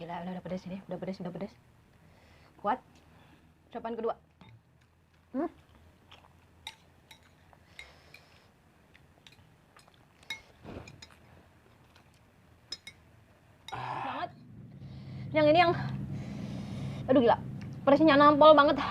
Gila, udah pedes ini, udah pedes. Kuat. Cobain kedua. Banget. Yang ini yang, aduh gila, pedesnya nampol banget.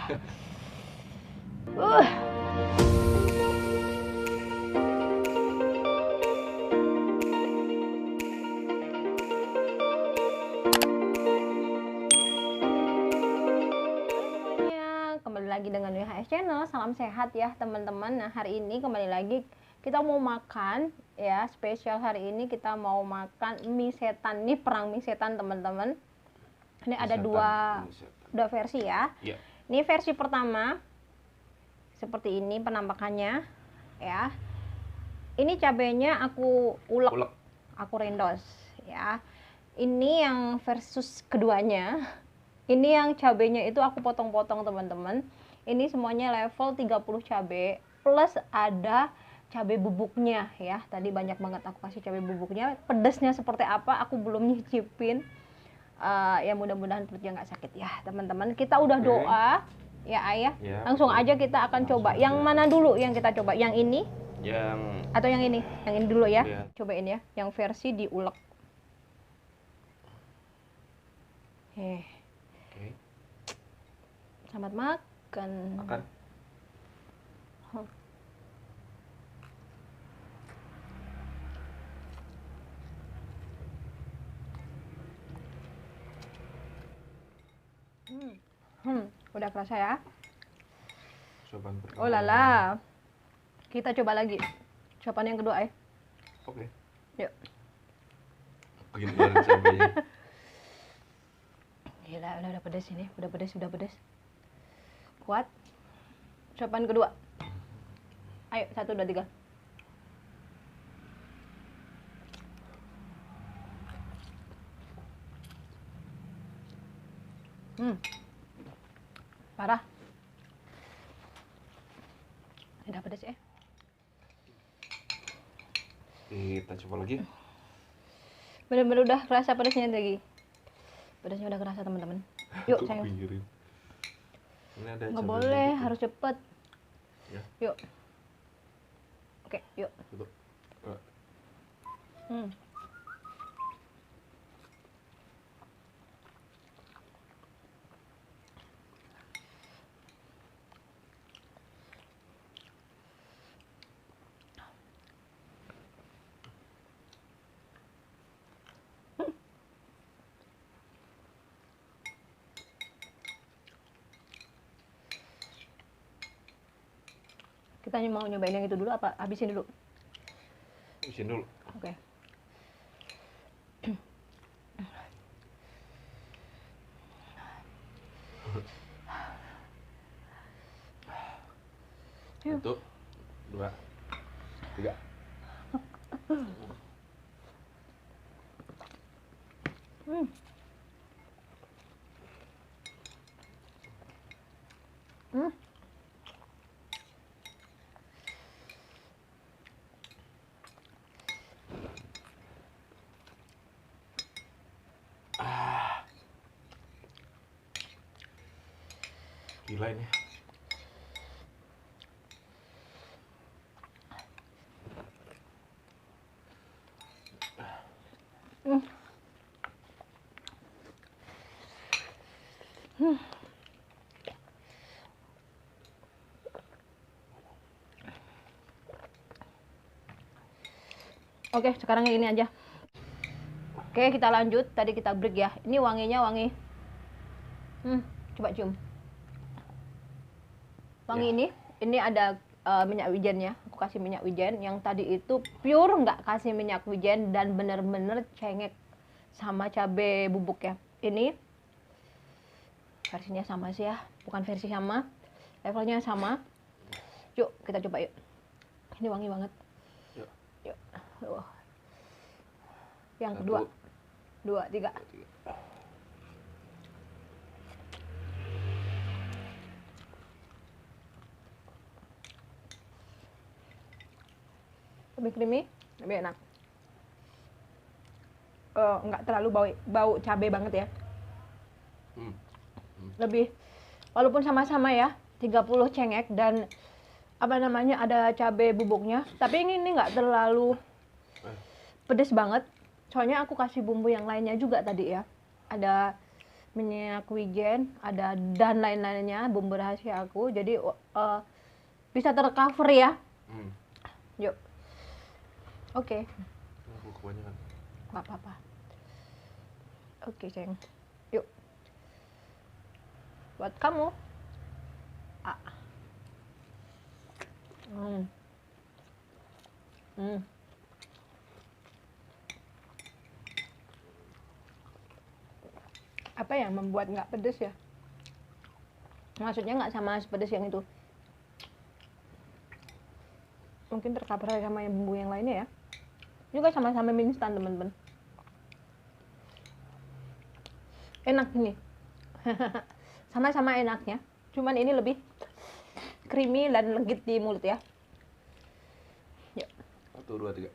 Kembali lagi dengan WHS Channel, salam sehat ya teman-teman. Nah hari ini kembali lagi kita mau makan ya, spesial hari ini kita mau makan mie setan. Nih perang mie setan teman-teman. Ini ada dua versi ya. Ini versi pertama seperti ini penampakannya ya. Ini cabenya aku ulek. Aku rendos ya. Ini yang versus keduanya. Ini yang cabenya itu aku potong-potong teman-teman. Ini semuanya level 30 cabai plus ada cabai bubuknya ya. Tadi banyak banget aku kasih cabai bubuknya. Pedesnya seperti apa aku belum nyicipin. Ya mudah-mudahan perutnya nggak sakit ya teman-teman. Kita udah doa ya ayah. Langsung aja kita akan coba. Yang mana dulu yang kita coba? Yang ini? Atau yang ini? Yang ini dulu ya. Cobain ya. Yang versi diulek. Selamat makan. Udah kerasa ya? Oh lala. Kita coba lagi. Cobain yang kedua ya. Oke. Yuk. Bikin keluarin cabenya. Gila, udah pedes ini, udah pedes. Kuat. Cobain kedua. Ayo, 1, 2, 3. Parah. Udah pedes ya. Kita coba lagi. Bener-bener udah kerasa pedesnya lagi. Pedesnya udah kerasa teman-teman. Yuk sayang. Nggak boleh, harus cepet. Ya. Yuk. Oke, yuk. Kita mau nyobain yang itu dulu apa habisin dulu? Habisin dulu. Oke. Satu, 2, 3. Gila ini. Oke, sekarang yang ini aja. Oke, kita lanjut. Tadi kita break ya. Ini wanginya wangi. Coba cium. Wangi ya. Ini ada minyak wijennya. Aku kasih minyak wijen. Yang tadi itu pure nggak kasih minyak wijen dan bener-bener cengek sama cabai bubuk ya. Ini versinya sama sih ya. Bukan versi sama. Levelnya sama. Yuk, kita coba yuk. Ini wangi banget. Yuk. Yang kedua. 2, 3. Lebih creamy, lebih enak. Enggak terlalu bau cabai banget ya. Hmm. Lebih, walaupun sama-sama ya 30 cengek dan apa namanya ada cabai bubuknya, tapi ini nggak terlalu pedes banget. Soalnya aku kasih bumbu yang lainnya juga tadi ya. Ada minyak wijen, ada dan lain-lainnya bumbu rahasia aku. Jadi bisa tercover ya. Yuk. Oke. Aku kebanyakan. Nggak apa-apa. Oke, Ceng. Yuk. Buat kamu. Ah. Apa yang membuat nggak pedes ya? Maksudnya nggak sama sepedes yang itu. Mungkin tercover sama yang bumbu yang lainnya ya. Juga sama-sama mie instan teman-teman. Enak nih. Sama-sama enaknya. Cuman ini lebih creamy dan legit di mulut ya. Yuk. 1, 2, 3.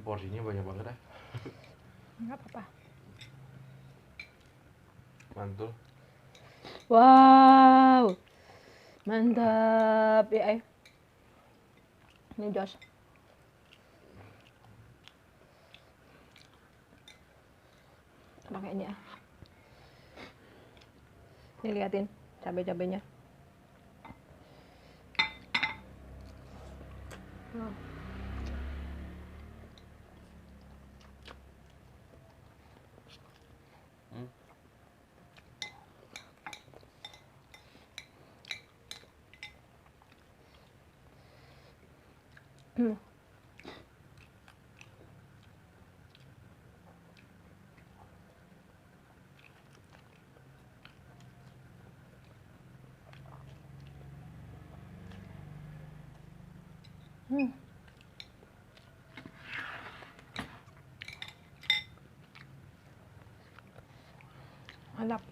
Porsinya banyak banget ya. Nggak apa-apa. Mantul. Wow. Mantap ya. Ini Jos. Pakai ini ya. Ini liatin cabai-cabainya. Mantap.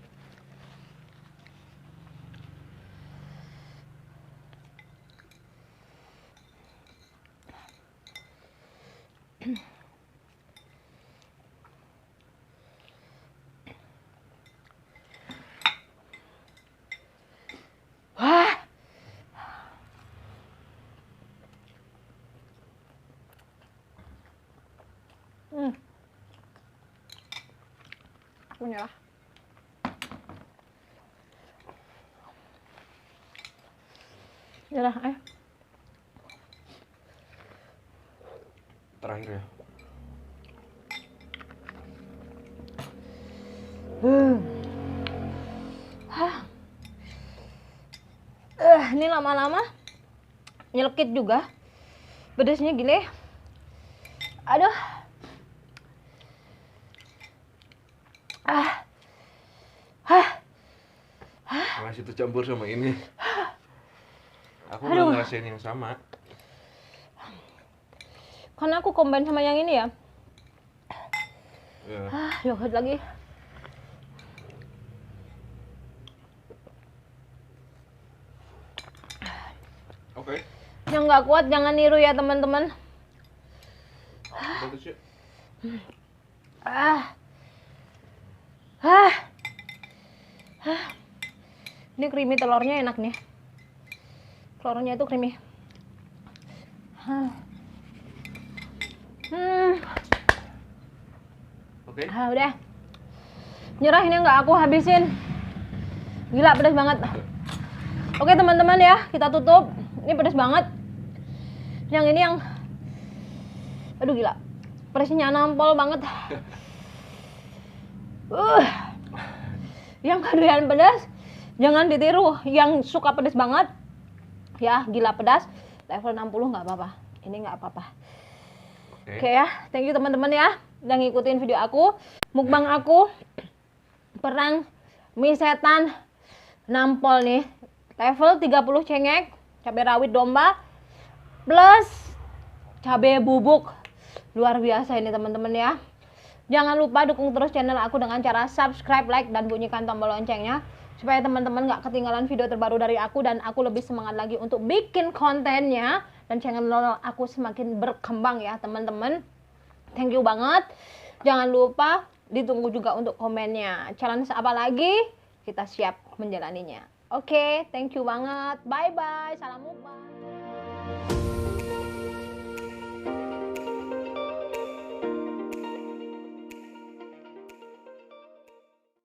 Wah. Aku nyerah. Nyerah, Terakhir ya. Ini lama-lama nyelekit juga. Pedasnya gini. Aduh. Masih tercampur sama ini. Aku Aduh. udah ngerasain yang sama. Karena aku combine sama yang ini ya. Ya. Yogurt lagi. Oke. Yang nggak kuat jangan niru ya teman-teman. Bagus ya. Ini creamy telurnya enak nih. Telurnya itu creamy. Oke. Udah. Nyerah, ini nggak aku habisin. Gila pedas banget. Oke teman-teman ya, kita tutup. Ini pedas banget. Yang ini yang aduh gila. Pedasnya nampol banget. Yang kedoyan pedas jangan ditiru. Yang suka pedas banget ya, gila pedas level 60 nggak apa-apa. Ini nggak apa-apa. Oke ya, thank you teman-teman ya udah ngikutin video aku, mukbang aku perang mie setan nampol nih, level 30 cengek, cabai rawit domba plus cabai bubuk. Luar biasa ini teman-teman ya. Jangan lupa dukung terus channel aku dengan cara subscribe, like, dan bunyikan tombol loncengnya supaya teman-teman nggak ketinggalan video terbaru dari aku dan aku lebih semangat lagi untuk bikin kontennya dan channel aku semakin berkembang ya teman-teman. Thank you banget. Jangan lupa ditunggu juga untuk komennya. Challenge apa lagi? Kita siap menjalaninya. Oke, thank you banget. Bye bye. Salam mukbang.